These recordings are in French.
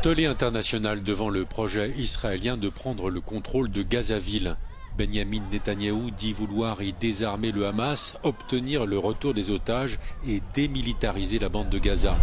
Tollé international devant le projet israélien de prendre le contrôle de Gazaville. Benyamin Netanyahou dit vouloir y désarmer le Hamas, obtenir le retour des otages et démilitariser la bande de Gaza.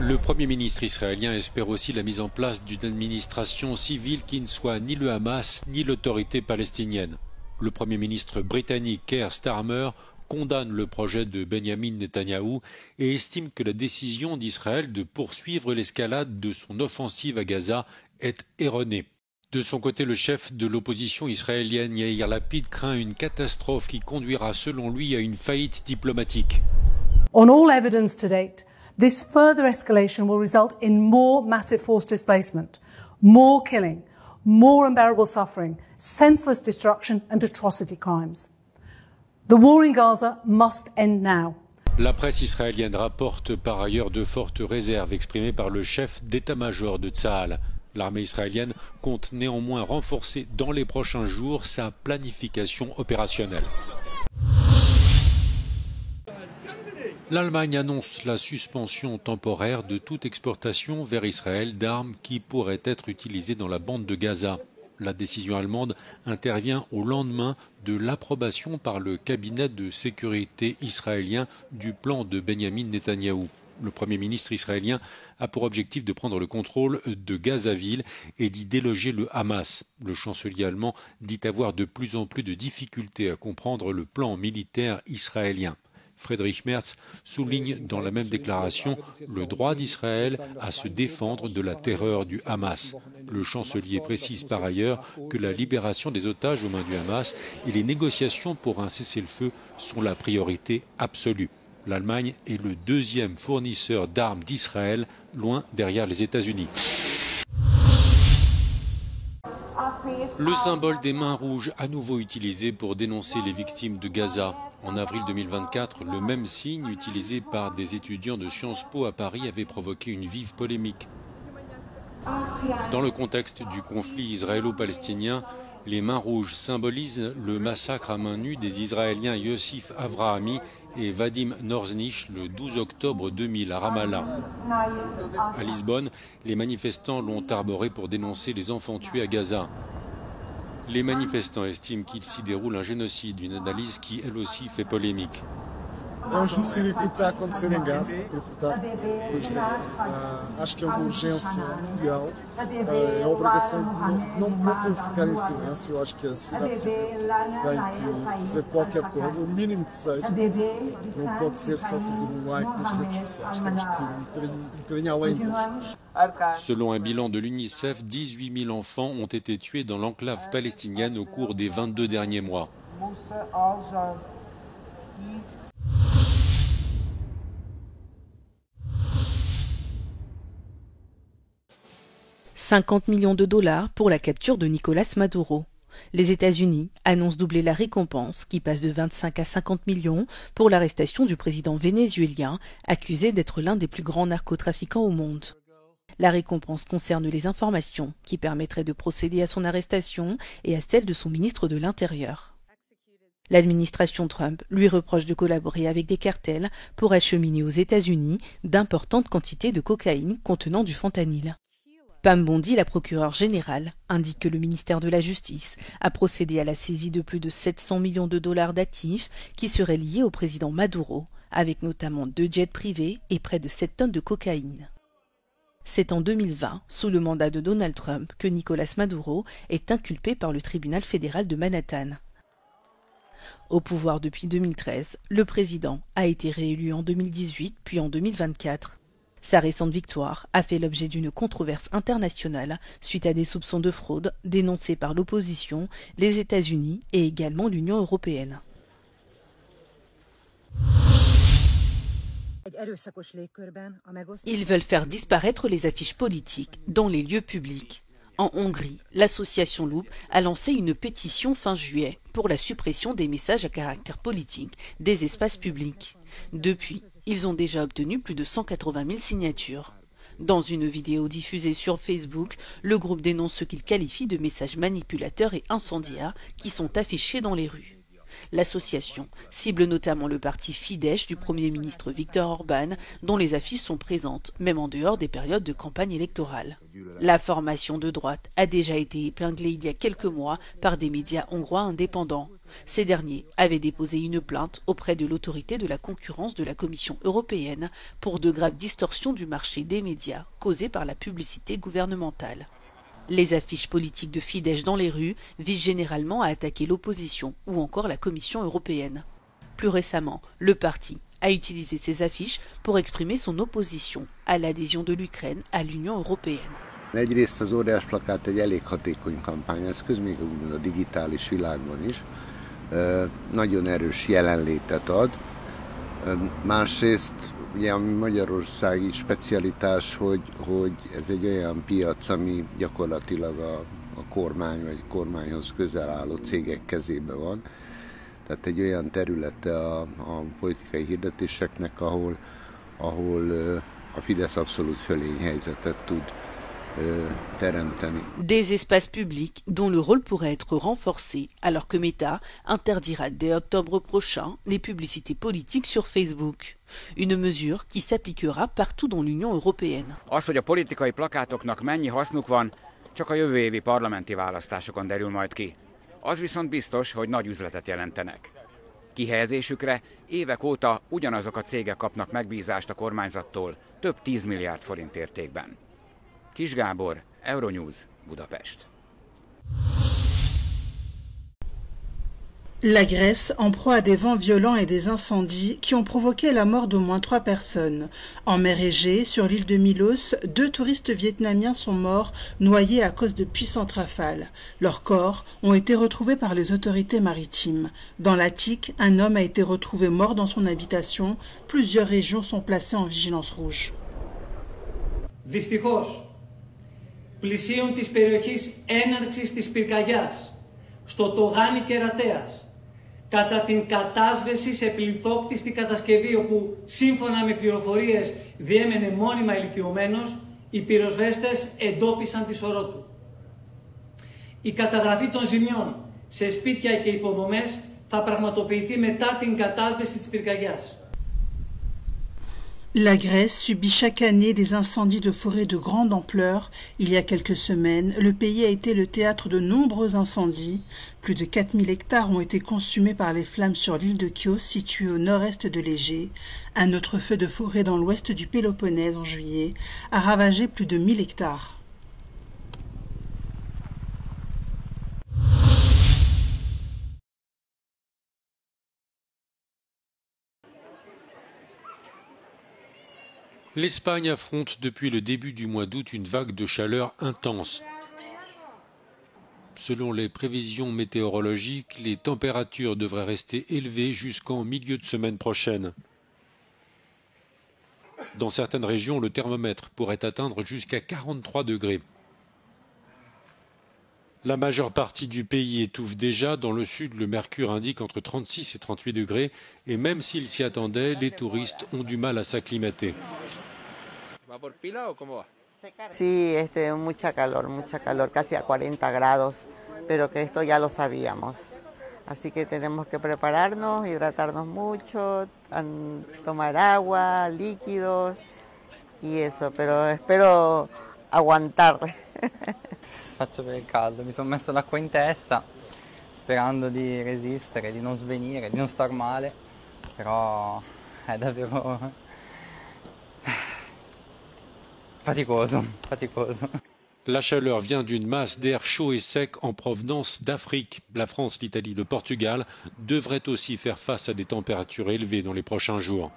Le Premier ministre israélien espère aussi la mise en place d'une administration civile qui ne soit ni le Hamas ni l'autorité palestinienne. Le Premier ministre britannique Keir Starmer condamne le projet de Benyamin Netanyahou et estime que la décision d'Israël de poursuivre l'escalade de son offensive à Gaza est erronée. De son côté, le chef de l'opposition israélienne Yair Lapid craint une catastrophe qui conduira, selon lui, à une faillite diplomatique. On all evidence to date, this further escalation will result in more massive forced displacement, more killing, more unbearable suffering, senseless destruction and atrocity crimes. The war in Gaza must end now. La presse israélienne rapporte par ailleurs de fortes réserves exprimées par le chef d'état-major de Tsahal. L'armée israélienne compte néanmoins renforcer dans les prochains jours sa planification opérationnelle. L'Allemagne annonce la suspension temporaire de toute exportation vers Israël d'armes qui pourraient être utilisées dans la bande de Gaza. La décision allemande intervient au lendemain de l'approbation par le cabinet de sécurité israélien du plan de Benyamin Netanyahou. Le Premier ministre israélien a pour objectif de prendre le contrôle de Gazaville et d'y déloger le Hamas. Le chancelier allemand dit avoir de plus en plus de difficultés à comprendre le plan militaire israélien. Friedrich Merz souligne dans la même déclaration le droit d'Israël à se défendre de la terreur du Hamas. Le chancelier précise par ailleurs que la libération des otages aux mains du Hamas et les négociations pour un cessez-le-feu sont la priorité absolue. L'Allemagne est le deuxième fournisseur d'armes d'Israël, loin derrière les États-Unis. Le symbole des mains rouges à nouveau utilisé pour dénoncer les victimes de Gaza. En avril 2024, le même signe utilisé par des étudiants de Sciences Po à Paris avait provoqué une vive polémique. Dans le contexte du conflit israélo-palestinien, les mains rouges symbolisent le massacre à main nue des Israéliens Yossif Avrahami et Vadim Norznig le 12 octobre 2000 à Ramallah. À Lisbonne, les manifestants l'ont arboré pour dénoncer les enfants tués à Gaza. Les manifestants estiment qu'il s'y déroule un génocide, une analyse qui, elle aussi, fait polémique. É genocídio que está a acontecer em Gaza, portanto, acho que é uma urgência mundial, é a obrigação de não podemos ficar em silêncio, acho que a sociedade civil tem que fazer qualquer coisa, o mínimo que seja, não pode ser só fazer like nas redes sociais, temos que ir um bocadinho além disso. Selon un bilan de l'UNICEF, 18 000 enfants ont été tués dans l'enclave palestinienne au cours des 22 derniers mois. 50 millions de dollars pour la capture de Nicolás Maduro. Les États-Unis annoncent doubler la récompense qui passe de 25 à 50 millions pour l'arrestation du président vénézuélien accusé d'être l'un des plus grands narcotrafiquants au monde. La récompense concerne les informations qui permettraient de procéder à son arrestation et à celle de son ministre de l'Intérieur. L'administration Trump lui reproche de collaborer avec des cartels pour acheminer aux États-Unis d'importantes quantités de cocaïne contenant du fentanyl. Pam Bondi, la procureure générale, indique que le ministère de la Justice a procédé à la saisie de plus de 700 millions de dollars d'actifs qui seraient liés au président Maduro, avec notamment 2 jets privés et près de 7 tonnes de cocaïne. C'est en 2020, sous le mandat de Donald Trump, que Nicolás Maduro est inculpé par le tribunal fédéral de Manhattan. Au pouvoir depuis 2013, le président a été réélu en 2018 puis en 2024. Sa récente victoire a fait l'objet d'une controverse internationale suite à des soupçons de fraude dénoncés par l'opposition, les États-Unis et également l'Union européenne. Ils veulent faire disparaître les affiches politiques dans les lieux publics. En Hongrie, l'association Loop a lancé une pétition fin juillet pour la suppression des messages à caractère politique des espaces publics. Depuis, ils ont déjà obtenu plus de 180 000 signatures. Dans une vidéo diffusée sur Facebook, le groupe dénonce ce qu'il qualifie de messages manipulateurs et incendiaires qui sont affichés dans les rues. L'association cible notamment le parti Fidesz du Premier ministre Viktor Orban, dont les affiches sont présentes, même en dehors des périodes de campagne électorale. La formation de droite a déjà été épinglée il y a quelques mois par des médias hongrois indépendants. Ces derniers avaient déposé une plainte auprès de l'autorité de la concurrence de la Commission européenne pour de graves distorsions du marché des médias causées par la publicité gouvernementale. Les affiches politiques de Fidesz dans les rues visent généralement à attaquer l'opposition ou encore la Commission européenne. Plus récemment, le parti a utilisé ces affiches pour exprimer son opposition à l'adhésion de l'Ukraine à l'Union européenne. Egyrészt az óriás plakát egy elég hatékony kampányeszköz, még a digitális világban is. Nagyon erős jelenlétet ad. Másrészt, ugye a magyarországi specialitás, hogy ez egy olyan piac, ami gyakorlatilag a kormány vagy kormányhoz közel álló cégek kezébe van. Tehát egy olyan területe a politikai hirdetéseknek, ahol a Fidesz abszolút fölényhelyzetet tud teremteni. Des espaces publics dont le rôle pourrait être renforcé, alors que Meta interdira dès octobre prochain les publicités politiques sur Facebook. Une mesure qui s'appliquera partout dans l'Union européenne. Az, hogy a politikai plakátoknak mennyi hasznuk van, csak a jövő évi parlamenti választásokon derül majd ki. Az viszont biztos, hogy nagy üzletet jelentenek. Kihelyezésükre évek óta ugyanazok a cégek kapnak megbízást a kormányzattól több 10 milliárd forint értékben. Kis Gábor, Euronews, Budapest. La Grèce, en proie à des vents violents et des incendies qui ont provoqué la mort d'au moins 3 personnes. En mer Égée, sur l'île de Milos, 2 touristes vietnamiens sont morts, noyés à cause de puissantes rafales. Leurs corps ont été retrouvés par les autorités maritimes. Dans l'Attique, un homme a été retrouvé mort dans son habitation. Plusieurs régions sont placées en vigilance rouge. Δυστυχώς, πλησίων της περιοχής έναρξης της πυρκαγιάς, στο Τογάνι Κερατέας, κατά την κατάσβεση σε πληθόκτιστη κατασκευή όπου σύμφωνα με πληροφορίες διέμενε μόνιμα ηλικιωμένος, οι πυροσβέστες εντόπισαν τη σωρό του. Η καταγραφή των ζημιών σε σπίτια και υποδομές θα πραγματοποιηθεί μετά την κατάσβεση της πυρκαγιάς. La Grèce subit chaque année des incendies de forêt de grande ampleur. Il y a quelques semaines, le pays a été le théâtre de nombreux incendies. Plus de 4000 hectares ont été consumés par les flammes sur l'île de Chios, située au nord-est de l'Égée. Un autre feu de forêt dans l'ouest du Péloponnèse en juillet a ravagé plus de 1000 hectares. L'Espagne affronte depuis le début du mois d'août une vague de chaleur intense. Selon les prévisions météorologiques, les températures devraient rester élevées jusqu'en milieu de semaine prochaine. Dans certaines régions, le thermomètre pourrait atteindre jusqu'à 43 degrés. La majeure partie du pays étouffe déjà. Dans le sud, le mercure indique entre 36 et 38 degrés. Et même s'ils s'y attendaient, les touristes ont du mal à s'acclimater. ¿Va por pila o cómo va? Sí, mucha calor, casi a 40 grados, pero que esto ya lo sabíamos. Así que tenemos que prepararnos, hidratarnos mucho, tomar agua, líquidos y eso, pero espero aguantar. Faccio per il caldo, mi sono messo l'acqua in testa sperando di resistere, di non svenire, di non star male, però è davvero faticoso. La chaleur vient d'une masse d'air chaud et sec en provenance d'Afrique. La France, l'Italie, le Portugal devraient aussi faire face à des températures élevées dans les prochains jours.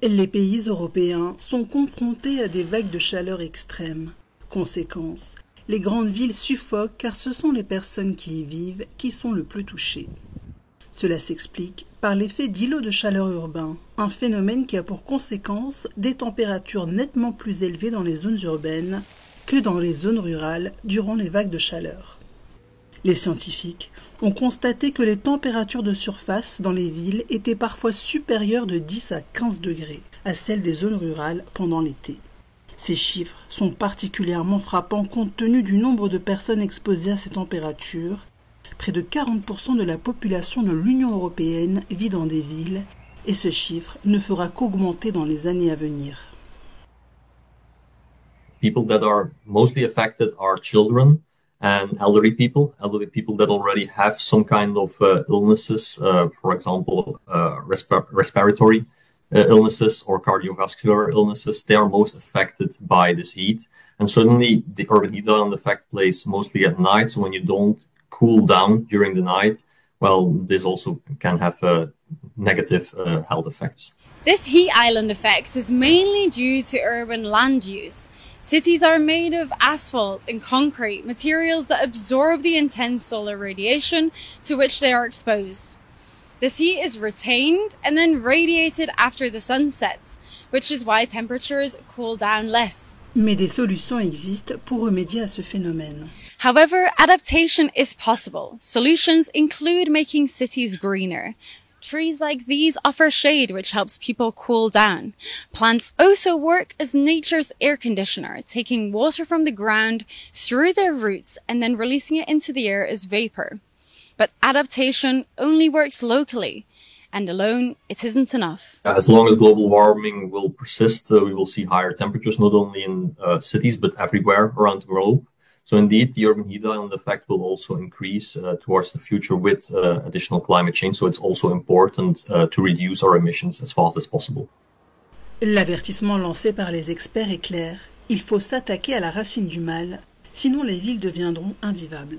Les pays européens sont confrontés à des vagues de chaleur extrêmes. Conséquence, les grandes villes suffoquent car ce sont les personnes qui y vivent qui sont le plus touchées. Cela s'explique par l'effet d'îlot de chaleur urbain, un phénomène qui a pour conséquence des températures nettement plus élevées dans les zones urbaines que dans les zones rurales durant les vagues de chaleur. Les scientifiques ont constaté que les températures de surface dans les villes étaient parfois supérieures de 10 à 15 degrés à celles des zones rurales pendant l'été. Ces chiffres sont particulièrement frappants compte tenu du nombre de personnes exposées à ces températures. Près de 40% de la population de l'Union européenne vit dans des villes et ce chiffre ne fera qu'augmenter dans les années à venir. People that are mostly affected are children and elderly people that already have some kind of illnesses, for example, respiratory illnesses or cardiovascular illnesses. They are most affected by this heat. And certainly the urban heat island effect plays mostly at night. So when you don't cool down during the night, well, this also can have negative health effects. This heat island effect is mainly due to urban land use. Cities are made of asphalt and concrete, materials that absorb the intense solar radiation to which they are exposed. This heat is retained and then radiated after the sun sets, which is why temperatures cool down less. Mais des solutions existent pour remédier à ce phénomène. However, adaptation is possible. Solutions include making cities greener. Trees like these offer shade, which helps people cool down. Plants also work as nature's air conditioner, taking water from the ground through their roots and then releasing it into the air as vapor. But adaptation only works locally, and alone it isn't enough. As long as global warming will persist, we will see higher temperatures, not only in cities, but everywhere around the globe. So indeed, the urban heat island effect will also increase towards the future with additional climate change. So it's also important to reduce our emissions as fast as possible. L'avertissement lancé par les experts est clair. Il faut s'attaquer à la racine du mal, sinon les villes deviendront invivables.